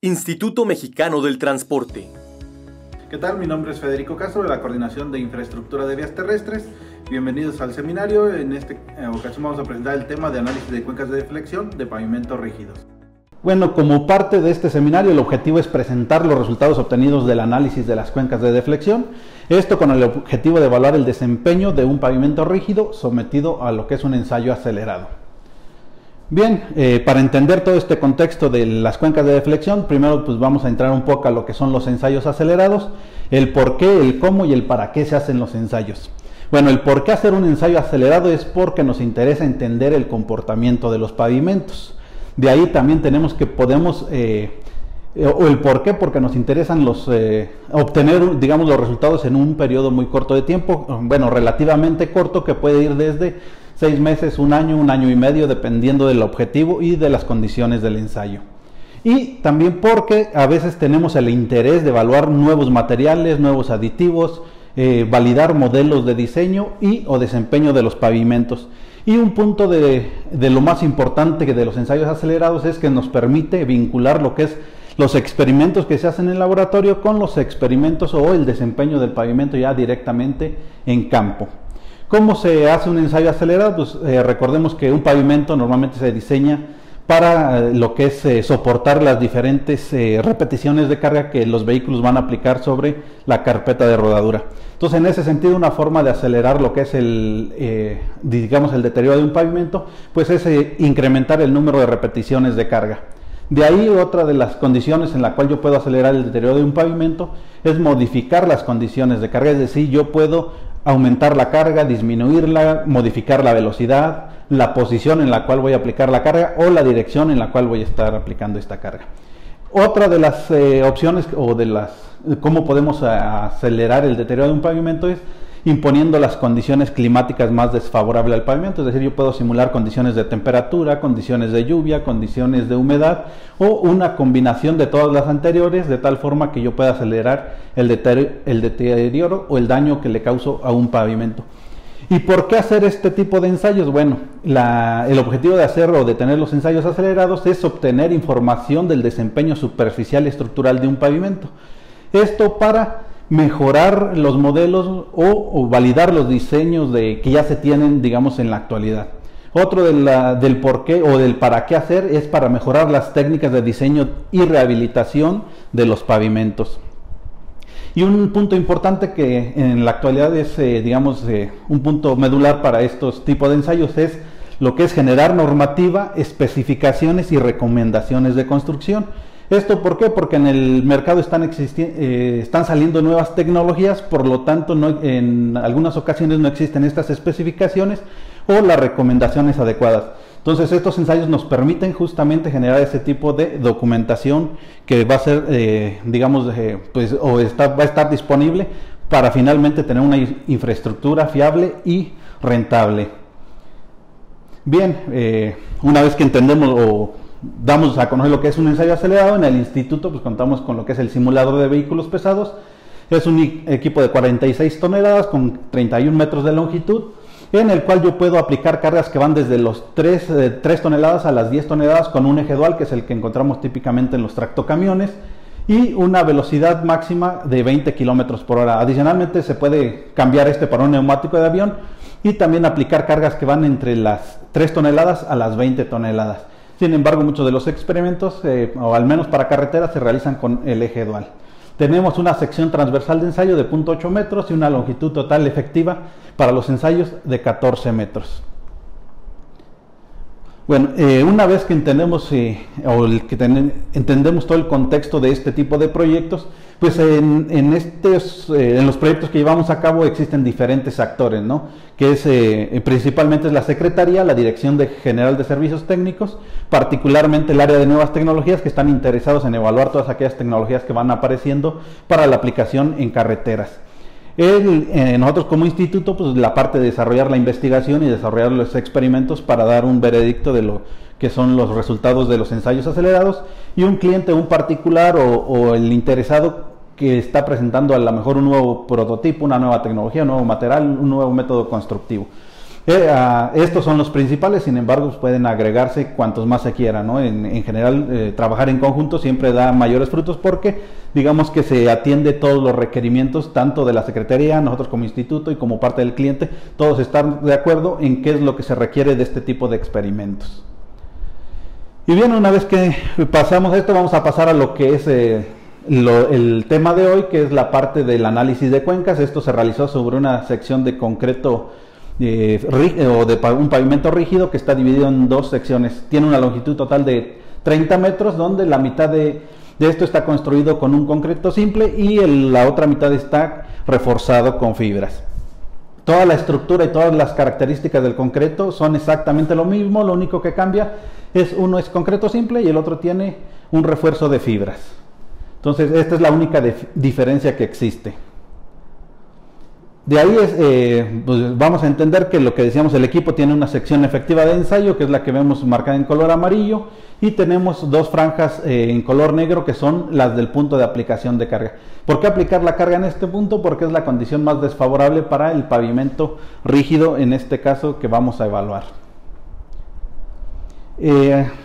Instituto Mexicano del Transporte. ¿Qué tal? Mi nombre es Federico Castro de la Coordinación de Infraestructura de Vías Terrestres. Bienvenidos al seminario. En esta ocasión vamos a presentar el tema de análisis de cuencas de deflexión de pavimentos rígidos. Bueno, como parte de este seminario, el objetivo es presentar los resultados obtenidos del análisis de las cuencas de deflexión. Esto con el objetivo de evaluar el desempeño de un pavimento rígido sometido a lo que es un ensayo acelerado. Bien, para entender todo este contexto de las cuencas de deflexión, primero pues vamos a entrar un poco a lo que son los ensayos acelerados, el por qué, el cómo y el para qué se hacen los ensayos. Bueno, el por qué hacer un ensayo acelerado es porque nos interesa entender el comportamiento de los pavimentos. De ahí también tenemos que podemos, o el por qué, porque nos interesan obtener, digamos, los resultados en un periodo muy corto de tiempo, bueno, relativamente corto, que puede ir desde 6 meses, un año y medio, dependiendo del objetivo y de las condiciones del ensayo. Y también porque a veces tenemos el interés de evaluar nuevos materiales, nuevos aditivos, validar modelos de diseño o desempeño de los pavimentos. Y un punto de lo más importante de los ensayos acelerados es que nos permite vincular lo que es los experimentos que se hacen en el laboratorio con los experimentos o el desempeño del pavimento ya directamente en campo. ¿Cómo se hace un ensayo acelerado? Pues recordemos que un pavimento normalmente se diseña para lo que es soportar las diferentes repeticiones de carga que los vehículos van a aplicar sobre la carpeta de rodadura. Entonces, en ese sentido, una forma de acelerar lo que es digamos, el deterioro de un pavimento, pues es incrementar el número de repeticiones de carga. De ahí, otra de las condiciones en la cual yo puedo acelerar el deterioro de un pavimento es modificar las condiciones de carga, es decir, yo puedo aumentar la carga, disminuirla, modificar la velocidad, la posición en la cual voy a aplicar la carga o la dirección en la cual voy a estar aplicando esta carga. Otra de las opciones o de cómo podemos acelerar el deterioro de un pavimento es imponiendo las condiciones climáticas más desfavorables al pavimento, es decir, yo puedo simular condiciones de temperatura, condiciones de lluvia, condiciones de humedad o una combinación de todas las anteriores, de tal forma que yo pueda acelerar el deterioro o el daño que le causo a un pavimento. ¿Y por qué hacer este tipo de ensayos? Bueno, el objetivo de hacer o de tener los ensayos acelerados es obtener información del desempeño superficial y estructural de un pavimento. Esto para mejorar los modelos o validar los diseños que ya se tienen, digamos, en la actualidad. Otro del por qué o del para qué hacer es para mejorar las técnicas de diseño y rehabilitación de los pavimentos. Y un punto importante que en la actualidad es, digamos, un punto medular para estos tipos de ensayos es lo que es generar normativa, especificaciones y recomendaciones de construcción. ¿Esto por qué? Porque en el mercado están saliendo nuevas tecnologías, por lo tanto en algunas ocasiones no existen estas especificaciones o las recomendaciones adecuadas. Entonces estos ensayos nos permiten justamente generar ese tipo de documentación que va a ser, digamos, va a estar disponible para finalmente tener una infraestructura fiable y rentable. Bien, una vez que entendemos damos a conocer lo que es un ensayo acelerado, en el instituto pues contamos con lo que es el simulador de vehículos pesados. Es un equipo de 46 toneladas con 31 metros de longitud, en el cual yo puedo aplicar cargas que van desde los 3 toneladas a las 10 toneladas con un eje dual, que es el que encontramos típicamente en los tractocamiones, y una velocidad máxima de 20 kilómetros por hora. Adicionalmente se puede cambiar para un neumático de avión y también aplicar cargas que van entre las 3 toneladas a las 20 toneladas. Sin embargo, muchos de los experimentos, o al menos para carreteras, se realizan con el eje dual. Tenemos una sección transversal de ensayo de 0.8 metros y una longitud total efectiva para los ensayos de 14 metros. Bueno, una vez que entendemos entendemos todo el contexto de este tipo de proyectos, pues en los proyectos que llevamos a cabo existen diferentes actores, ¿no? Que es principalmente es la Secretaría, la Dirección General de Servicios Técnicos, particularmente el área de nuevas tecnologías, que están interesados en evaluar todas aquellas tecnologías que van apareciendo para la aplicación en carreteras. Nosotros como instituto, pues la parte de desarrollar la investigación y desarrollar los experimentos para dar un veredicto de lo que son los resultados de los ensayos acelerados, y un cliente, un particular o el interesado que está presentando a lo mejor un nuevo prototipo, una nueva tecnología, un nuevo material, un nuevo método constructivo. Estos son los principales, sin embargo pues pueden agregarse cuantos más se quieran, ¿no? En general, trabajar en conjunto siempre da mayores frutos porque digamos que se atiende todos los requerimientos, tanto de la Secretaría, nosotros como instituto y como parte del cliente, todos están de acuerdo en qué es lo que se requiere de este tipo de experimentos. Y bien, una vez que pasamos esto, vamos a pasar a lo que es el tema de hoy, que es la parte del análisis de cuencas. Esto se realizó sobre una sección de concreto o de un pavimento rígido que está dividido en dos secciones. Tiene una longitud total de 30 metros, donde la mitad de esto está construido con un concreto simple y la otra mitad está reforzado con fibras. Toda la estructura y todas las características del concreto son exactamente lo mismo, lo único que cambia es uno es concreto simple y el otro tiene un refuerzo de fibras. Entonces esta es la única diferencia que existe. De ahí pues vamos a entender que lo que decíamos, el equipo tiene una sección efectiva de ensayo, que es la que vemos marcada en color amarillo, y tenemos dos franjas en color negro, que son las del punto de aplicación de carga. ¿Por qué aplicar la carga en este punto? Porque es la condición más desfavorable para el pavimento rígido, en este caso que vamos a evaluar.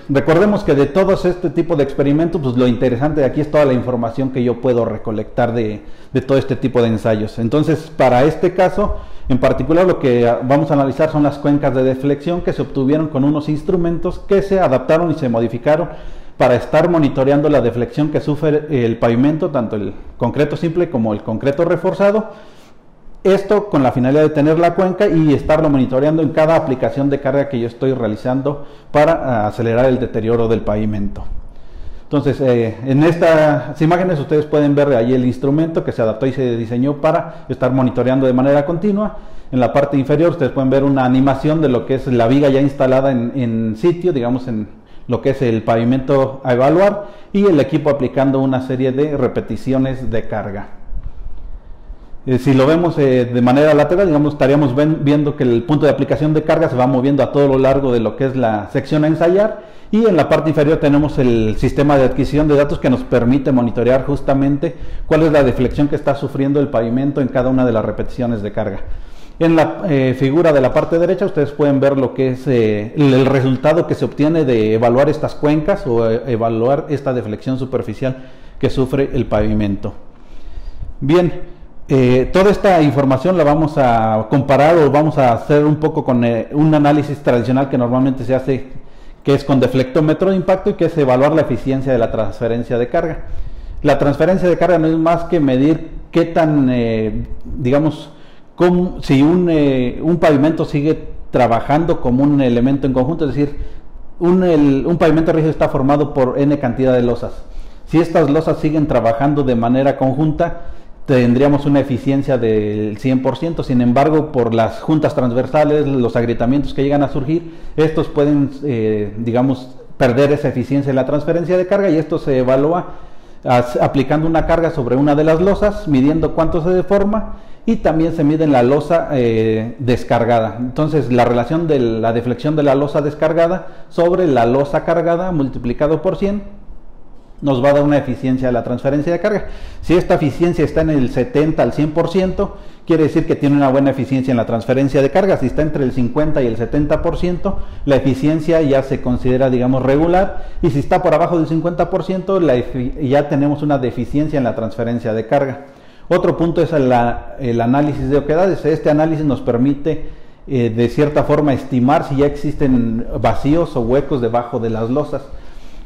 Recordemos que de todos este tipo de experimentos, pues lo interesante de aquí es toda la información que yo puedo recolectar de todo este tipo de ensayos. Entonces, para este caso en particular, lo que vamos a analizar son las cuencas de deflexión que se obtuvieron con unos instrumentos que se adaptaron y se modificaron para estar monitoreando la deflexión que sufre el pavimento, tanto el concreto simple como el concreto reforzado. Esto con la finalidad de tener la cuenca y estarlo monitoreando en cada aplicación de carga que yo estoy realizando para acelerar el deterioro del pavimento. Entonces, en estas imágenes ustedes pueden ver ahí el instrumento que se adaptó y se diseñó para estar monitoreando de manera continua. En la parte inferior ustedes pueden ver una animación de lo que es la viga ya instalada en sitio, digamos en lo que es el pavimento a evaluar, y el equipo aplicando una serie de repeticiones de carga. Si lo vemos de manera lateral, digamos, estaríamos viendo que el punto de aplicación de carga se va moviendo a todo lo largo de lo que es la sección a ensayar, y en la parte inferior tenemos el sistema de adquisición de datos que nos permite monitorear justamente cuál es la deflexión que está sufriendo el pavimento en cada una de las repeticiones de carga. En la figura de la parte derecha ustedes pueden ver lo que es el resultado que se obtiene de evaluar estas cuencas o evaluar esta deflexión superficial que sufre el pavimento. Bien. Toda esta información la vamos a comparar o vamos a hacer un poco con un análisis tradicional que normalmente se hace, que es con deflectómetro de impacto, y que es evaluar la eficiencia de la transferencia de carga. La transferencia de carga no es más que medir qué tan, digamos, si un pavimento sigue trabajando como un elemento en conjunto, es decir, un pavimento rígido está formado por n cantidad de losas. Si estas losas siguen trabajando de manera conjunta, tendríamos una eficiencia del 100%, sin embargo, por las juntas transversales, los agrietamientos que llegan a surgir, estos pueden, digamos, perder esa eficiencia en la transferencia de carga, y esto se evalúa aplicando una carga sobre una de las losas, midiendo cuánto se deforma, y también se mide en la losa descargada. Entonces, la relación de la deflexión de la losa descargada sobre la losa cargada multiplicado por 100 nos va a dar una eficiencia de la transferencia de carga. Si esta eficiencia está en el 70 al 100%, quiere decir que tiene una buena eficiencia en la transferencia de carga. Si está entre el 50 y el 70%, la eficiencia ya se considera, digamos, regular, y si está por abajo del 50%, ya tenemos una deficiencia en la transferencia de carga. Otro punto es el análisis de oquedades. Este análisis nos permite de cierta forma estimar si ya existen vacíos o huecos debajo de las losas.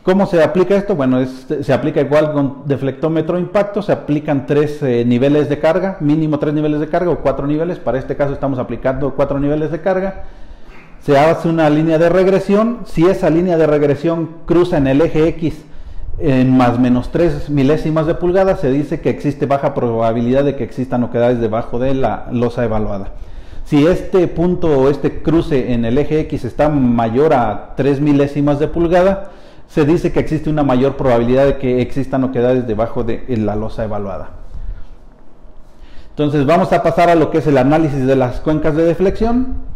¿Cómo se aplica esto? Bueno, se aplica igual con deflectómetro impacto. Se aplican 3 niveles de carga, mínimo 3 niveles de carga o 4 niveles. Para este caso estamos aplicando 4 niveles de carga. Se hace una línea de regresión. Si esa línea de regresión cruza en el eje X en más menos 3 milésimas de pulgada, se dice que existe baja probabilidad de que existan oquedades debajo de la losa evaluada. Si este punto o este cruce en el eje X está mayor a 3 milésimas de pulgada, se dice que existe una mayor probabilidad de que existan oquedades debajo de la losa evaluada. Entonces vamos a pasar a lo que es el análisis de las cuencas de deflexión.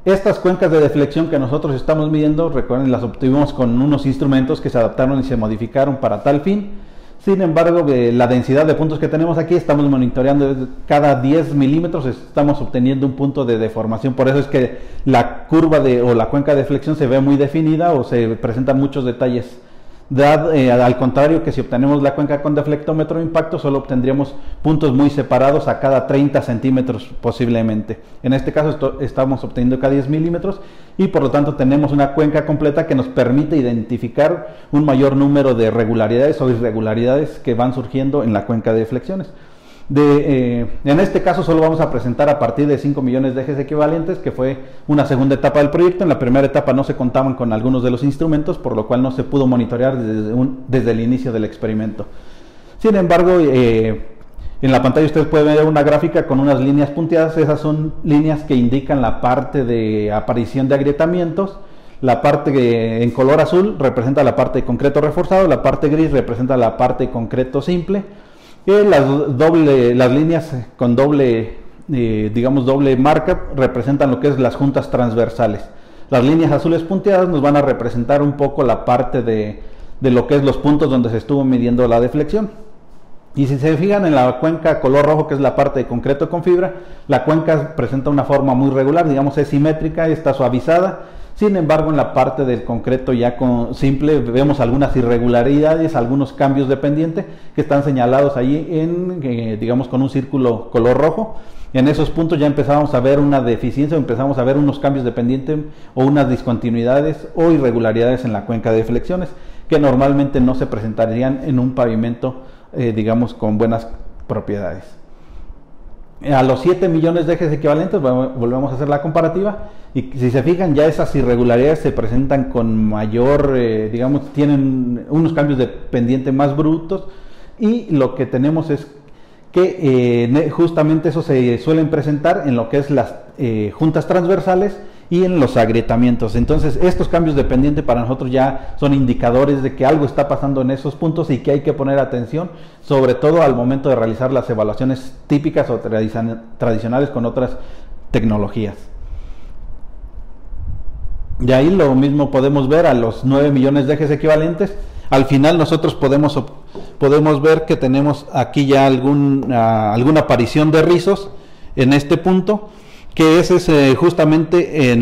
Estas cuencas de deflexión que nosotros estamos midiendo, recuerden, las obtuvimos con unos instrumentos que se adaptaron y se modificaron para tal fin. Sin embargo, la densidad de puntos que tenemos aquí, estamos monitoreando cada 10 milímetros, estamos obteniendo un punto de deformación. Por eso es que la curva o la cuenca de flexión se ve muy definida o se presentan muchos detalles. Al contrario que si obtenemos la cuenca con deflectómetro de impacto, solo obtendríamos puntos muy separados a cada 30 centímetros posiblemente. En este caso estamos obteniendo cada 10 milímetros y por lo tanto tenemos una cuenca completa que nos permite identificar un mayor número de regularidades o irregularidades que van surgiendo en la cuenca de deflexiones. En este caso solo vamos a presentar a partir de 5 millones de ejes equivalentes, que fue una segunda etapa del proyecto. En la primera etapa no se contaban con algunos de los instrumentos, por lo cual no se pudo monitorear desde el inicio del experimento. Sin embargo, en la pantalla ustedes pueden ver una gráfica con unas líneas punteadas. Esas son líneas que indican la parte de aparición de agrietamientos. La parte en color azul representa la parte de concreto reforzado, la parte gris representa la parte de concreto simple. Las líneas con doble marca representan lo que es las juntas transversales. Las líneas azules punteadas nos van a representar un poco la parte de lo que es los puntos donde se estuvo midiendo la deflexión. Y si se fijan en la cuenca color rojo, que es la parte de concreto con fibra, la cuenca presenta una forma muy regular, digamos es simétrica, está suavizada. Sin embargo, en la parte del concreto ya simple vemos algunas irregularidades, algunos cambios de pendiente que están señalados ahí digamos con un círculo color rojo. En esos puntos ya empezamos a ver una deficiencia, empezamos a ver unos cambios de pendiente o unas discontinuidades o irregularidades en la cuenca de deflexiones que normalmente no se presentarían en un pavimento, digamos, con buenas propiedades. A los 7 millones de ejes equivalentes volvemos a hacer la comparativa y si se fijan ya esas irregularidades se presentan con mayor, digamos, tienen unos cambios de pendiente más brutos y lo que tenemos es que justamente eso se suelen presentar en lo que es las juntas transversales y en los agrietamientos. Entonces estos cambios de pendiente para nosotros ya son indicadores de que algo está pasando en esos puntos y que hay que poner atención, sobre todo al momento de realizar las evaluaciones típicas o tradicionales con otras tecnologías. De ahí lo mismo podemos ver a los 9 millones de ejes equivalentes. Al final nosotros podemos ver que tenemos aquí ya alguna aparición de rizos en este punto, que ese es justamente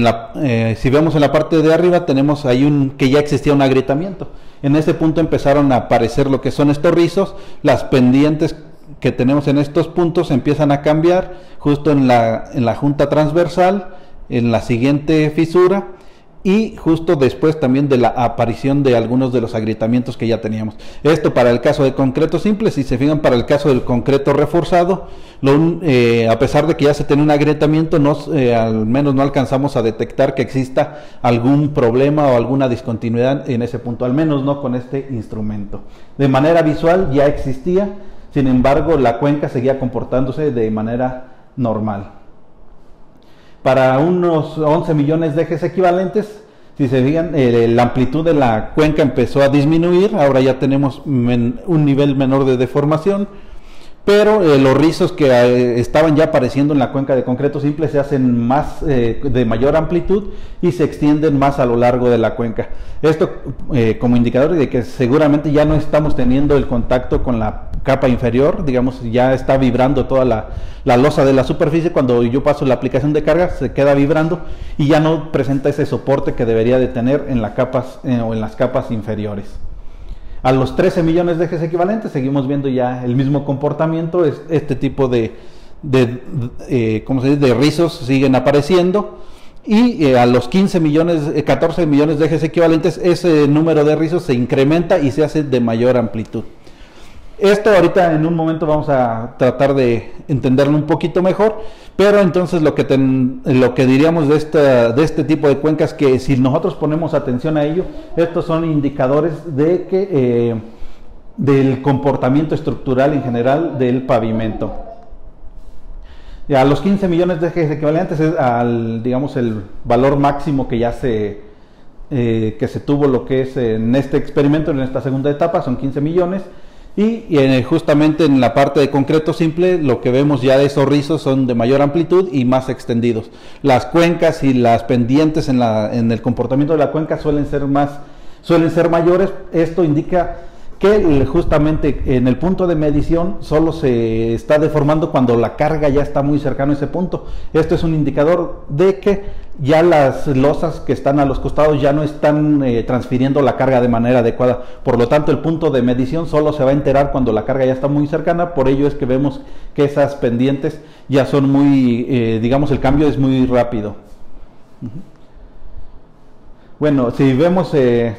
si vemos en la parte de arriba tenemos ahí que ya existía un agrietamiento. En ese punto empezaron a aparecer lo que son estos rizos, las pendientes que tenemos en estos puntos empiezan a cambiar justo en la junta transversal, en la siguiente fisura y justo después también de la aparición de algunos de los agrietamientos que ya teníamos. Esto para el caso de concreto simple. Si se fijan, para el caso del concreto reforzado, a pesar de que ya se tiene un agrietamiento, al menos no alcanzamos a detectar que exista algún problema o alguna discontinuidad en ese punto, al menos no con este instrumento. De manera visual ya existía, sin embargo la cuenca seguía comportándose de manera normal. Para unos 11 millones de ejes equivalentes, si se fijan, la amplitud de la cuenca empezó a disminuir, ahora ya tenemos un nivel menor de deformación, pero los rizos que estaban ya apareciendo en la cuenca de concreto simple se hacen más de mayor amplitud y se extienden más a lo largo de la cuenca. Esto como indicador de que seguramente ya no estamos teniendo el contacto con la capa inferior, digamos, ya está vibrando toda la losa de la superficie. Cuando yo paso la aplicación de carga se queda vibrando y ya no presenta ese soporte que debería de tener en las capas inferiores. A los 13 millones de ejes equivalentes seguimos viendo ya el mismo comportamiento, este tipo de rizos siguen apareciendo y a los 14 millones de ejes equivalentes ese número de rizos se incrementa y se hace de mayor amplitud. Esto ahorita en un momento vamos a tratar de entenderlo un poquito mejor, pero entonces lo que diríamos de este tipo de cuencas, que si nosotros ponemos atención a ello, estos son indicadores de que del comportamiento estructural en general del pavimento. A los 15 millones de ejes equivalentes es digamos el valor máximo que ya que se tuvo lo que es en este experimento, en esta segunda etapa, son 15 millones. Y justamente en la parte de concreto simple lo que vemos ya de esos rizos son de mayor amplitud y más extendidos. Las cuencas y las pendientes en el comportamiento de la cuenca suelen ser mayores. Esto indica que justamente en el punto de medición solo se está deformando cuando la carga ya está muy cercana a ese punto. Esto es un indicador de que ya las losas que están a los costados ya no están transfiriendo la carga de manera adecuada. Por lo tanto, el punto de medición solo se va a enterar cuando la carga ya está muy cercana. Por ello es que vemos que esas pendientes ya son muy, digamos, el cambio es muy rápido. Bueno, si vemos,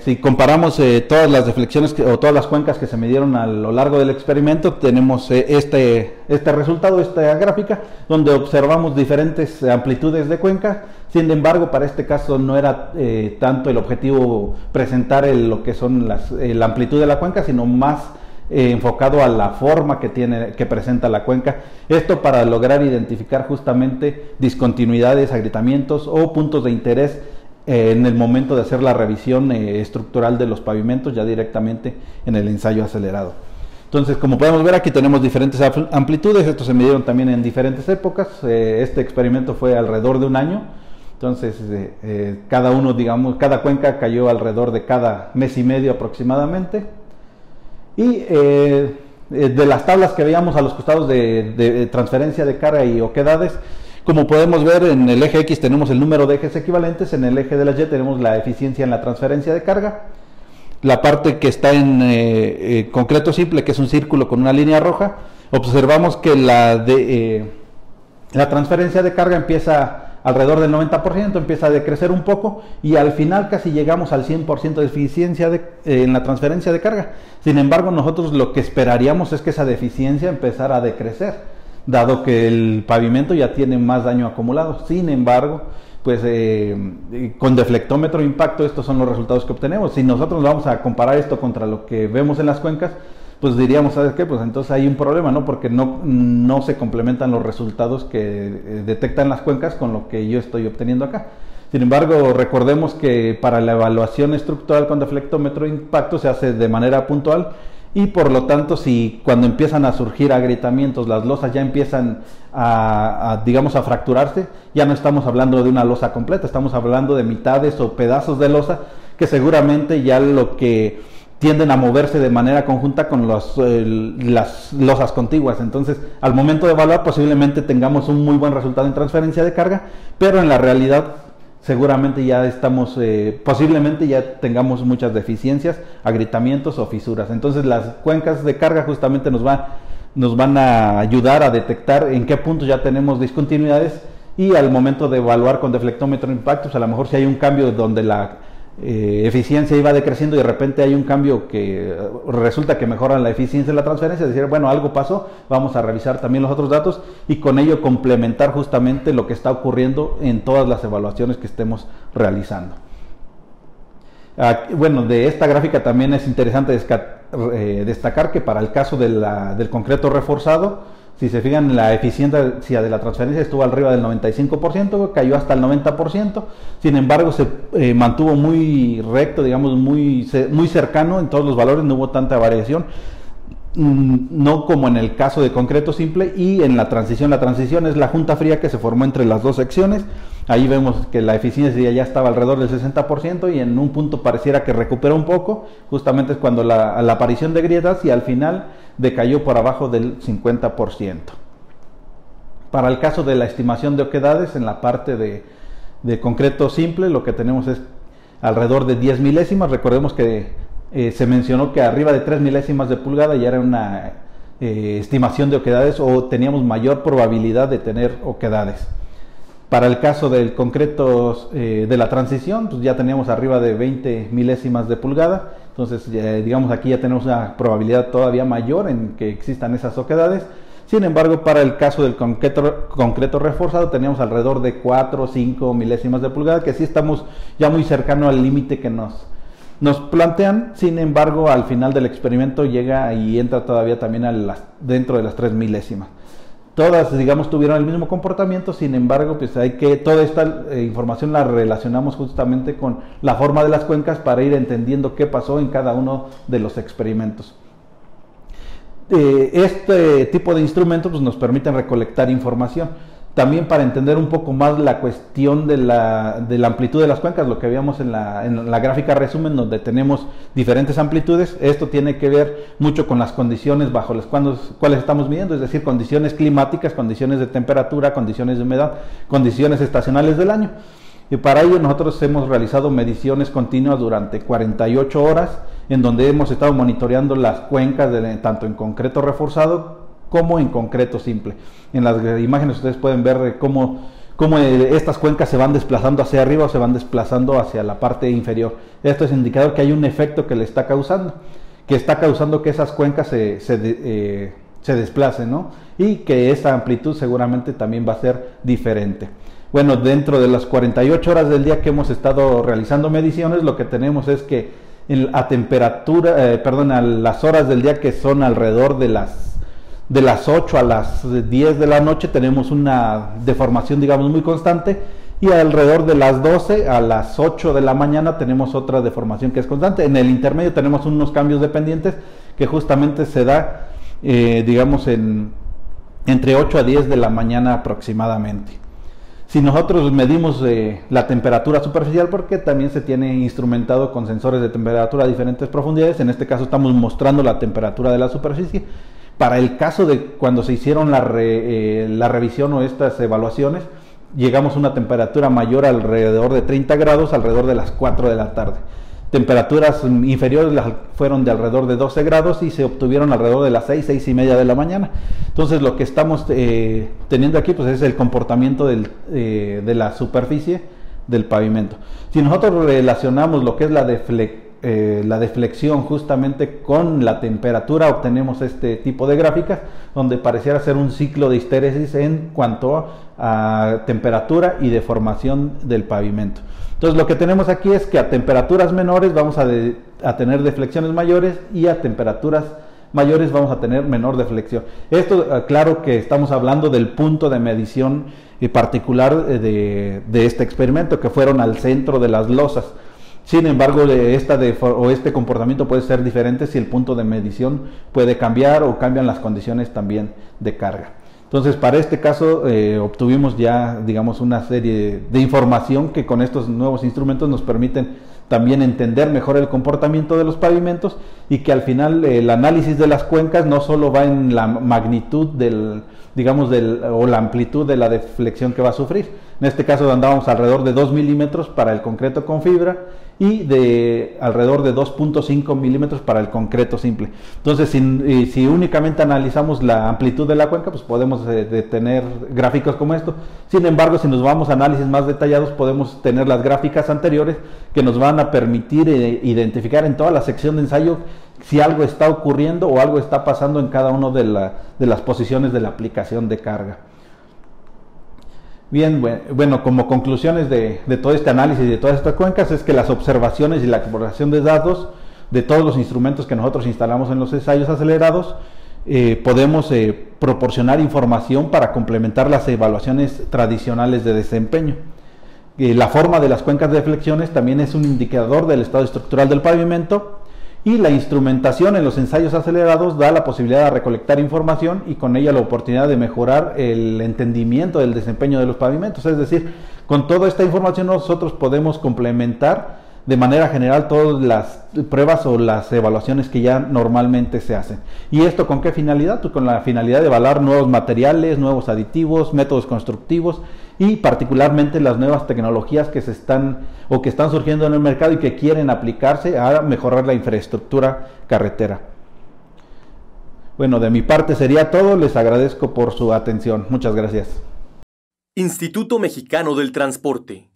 si comparamos todas las deflexiones o todas las cuencas que se midieron a lo largo del experimento, tenemos este resultado, esta gráfica, donde observamos diferentes amplitudes de cuenca. Sin embargo, para este caso no era tanto el objetivo presentar lo que son la amplitud de la cuenca, sino más enfocado a la forma que presenta la cuenca. Esto para lograr identificar justamente discontinuidades, agrietamientos o puntos de interés en el momento de hacer la revisión estructural de los pavimentos ya directamente en el ensayo acelerado. Entonces, como podemos ver, aquí tenemos diferentes amplitudes. Estos se midieron también en diferentes épocas. Este experimento fue alrededor de un año. Entonces, cada uno, digamos, cada cuenca cayó alrededor de cada mes y medio aproximadamente. Y de las tablas que veíamos a los costados de transferencia de carga y oquedades, como podemos ver, en el eje X tenemos el número de ejes equivalentes, en el eje de la Y tenemos la eficiencia en la transferencia de carga. La parte que está en concreto simple, que es un círculo con una línea roja, observamos que la transferencia de carga empieza alrededor del 90%, empieza a decrecer un poco y al final casi llegamos al 100% de eficiencia en la transferencia de carga. Sin embargo, nosotros lo que esperaríamos es que esa deficiencia empezara a decrecer, dado que el pavimento ya tiene más daño acumulado. Sin embargo, pues con deflectómetro impacto estos son los resultados que obtenemos. Si nosotros vamos a comparar esto contra lo que vemos en las cuencas, pues diríamos, ¿sabes qué? Pues entonces hay un problema, ¿no? Porque no se complementan los resultados que detectan las cuencas con lo que yo estoy obteniendo acá. Sin embargo, recordemos que para la evaluación estructural con deflectómetro impacto se hace de manera puntual. Y por lo tanto, si cuando empiezan a surgir agrietamientos, las losas ya empiezan digamos, a fracturarse, ya no estamos hablando de una losa completa, estamos hablando de mitades o pedazos de losa que seguramente ya lo que tienden a moverse de manera conjunta con las losas contiguas. Entonces, al momento de evaluar, posiblemente tengamos un muy buen resultado en transferencia de carga, pero en la realidad seguramente ya estamos, posiblemente ya tengamos muchas deficiencias, agrietamientos o fisuras. Entonces las cuencas de carga justamente nos van a ayudar a detectar en qué punto ya tenemos discontinuidades y al momento de evaluar con deflectómetro impactos, a lo mejor si hay un cambio donde la eficiencia iba decreciendo y de repente hay un cambio que resulta que mejora la eficiencia de la transferencia, es decir, bueno, algo pasó, vamos a revisar también los otros datos y con ello complementar justamente lo que está ocurriendo en todas las evaluaciones que estemos realizando. Bueno, de esta gráfica también es interesante destacar que para el caso del concreto reforzado, si se fijan, la eficiencia de la transferencia estuvo arriba del 95%, cayó hasta el 90%, sin embargo se mantuvo muy recto, digamos, muy cercano en todos los valores, no hubo tanta variación, no como en el caso de concreto simple. Y en la transición es la junta fría que se formó entre las dos secciones. Ahí vemos que la eficiencia ya estaba alrededor del 60% y en un punto pareciera que recuperó un poco, justamente es cuando la aparición de grietas, y al final decayó por abajo del 50%. Para el caso de la estimación de oquedades, en la parte de concreto simple, lo que tenemos es alrededor de 10 milésimas. Recordemos que se mencionó que arriba de 3 milésimas de pulgada ya era una estimación de oquedades, o teníamos mayor probabilidad de tener oquedades. Para el caso del concreto de la transición, pues ya teníamos arriba de 20 milésimas de pulgada. Entonces, digamos, aquí ya tenemos una probabilidad todavía mayor en que existan esas oquedades. Sin embargo, para el caso del concreto reforzado, teníamos alrededor de 4 o 5 milésimas de pulgada, que sí estamos ya muy cercano al límite que nos plantean. Sin embargo, al final del experimento llega y entra todavía también dentro de las 3 milésimas. Todas, digamos, tuvieron el mismo comportamiento. Sin embargo, pues toda esta información la relacionamos justamente con la forma de las cuencas para ir entendiendo qué pasó en cada uno de los experimentos. Este tipo de instrumentos pues nos permiten recolectar información también para entender un poco más la cuestión de la amplitud de las cuencas, lo que veíamos en la gráfica resumen, donde tenemos diferentes amplitudes. Esto tiene que ver mucho con las condiciones bajo las cuales estamos midiendo, es decir, condiciones climáticas, condiciones de temperatura, condiciones de humedad, condiciones estacionales del año. Y para ello nosotros hemos realizado mediciones continuas durante 48 horas, en donde hemos estado monitoreando las cuencas tanto en concreto reforzado como en concreto simple. En las imágenes ustedes pueden ver cómo estas cuencas se van desplazando hacia arriba o se van desplazando hacia la parte inferior. Esto es indicador que hay un efecto que le está causando, que esas cuencas se desplacen, ¿no? Y que esa amplitud seguramente también va a ser diferente. Bueno, dentro de las 48 horas del día que hemos estado realizando mediciones, lo que tenemos es que a las horas del día, que son alrededor de las 8 a las 10 de la noche, tenemos una deformación, digamos, muy constante, y alrededor de las 12 a las 8 de la mañana tenemos otra deformación que es constante. En el intermedio tenemos unos cambios dependientes que justamente se da, digamos, entre 8 a 10 de la mañana aproximadamente. Si nosotros medimos la temperatura superficial, porque también se tiene instrumentado con sensores de temperatura a diferentes profundidades, en este caso estamos mostrando la temperatura de la superficie. Para el caso de cuando se hicieron la revisión o estas evaluaciones, llegamos a una temperatura mayor alrededor de 30 grados, alrededor de las 4 de la tarde. Temperaturas inferiores fueron de alrededor de 12 grados y se obtuvieron alrededor de las 6 y media de la mañana. Entonces lo que estamos teniendo aquí pues es el comportamiento de la superficie del pavimento. Si nosotros relacionamos lo que es la deflexión justamente con la temperatura, obtenemos este tipo de gráficas donde pareciera ser un ciclo de histéresis en cuanto a temperatura y deformación del pavimento. Entonces lo que tenemos aquí es que a temperaturas menores vamos a tener deflexiones mayores, y a temperaturas mayores vamos a tener menor deflexión. Esto, claro que estamos hablando del punto de medición particular de este experimento, que fueron al centro de las losas. Sin embargo, este comportamiento puede ser diferente si el punto de medición puede cambiar o cambian las condiciones también de carga. Entonces, para este caso obtuvimos ya, digamos, una serie de información que con estos nuevos instrumentos nos permiten también entender mejor el comportamiento de los pavimentos, y que al final el análisis de las cuencas no solo va en la magnitud o la amplitud de la deflexión que va a sufrir. En este caso andábamos alrededor de 2 milímetros para el concreto con fibra y de alrededor de 2.5 milímetros para el concreto simple. Entonces, si únicamente analizamos la amplitud de la cuenca, pues podemos tener gráficos como esto. Sin embargo, si nos vamos a análisis más detallados, podemos tener las gráficas anteriores que nos van a permitir identificar en toda la sección de ensayo si algo está ocurriendo o algo está pasando en cada una de las posiciones de la aplicación de carga. Bien, bueno, como conclusiones de todo este análisis y de todas estas cuencas, es que las observaciones y la exploración de datos de todos los instrumentos que nosotros instalamos en los ensayos acelerados, podemos proporcionar información para complementar las evaluaciones tradicionales de desempeño. La forma de las cuencas de deflexiones también es un indicador del estado estructural del pavimento, y la instrumentación en los ensayos acelerados da la posibilidad de recolectar información y con ella la oportunidad de mejorar el entendimiento del desempeño de los pavimentos. Es decir, con toda esta información nosotros podemos complementar de manera general todas las pruebas o las evaluaciones que ya normalmente se hacen. ¿Y esto con qué finalidad? Pues con la finalidad de evaluar nuevos materiales, nuevos aditivos, métodos constructivos, y particularmente las nuevas tecnologías que están surgiendo en el mercado y que quieren aplicarse a mejorar la infraestructura carretera. Bueno, de mi parte sería todo. Les agradezco por su atención. Muchas gracias. Instituto Mexicano del Transporte.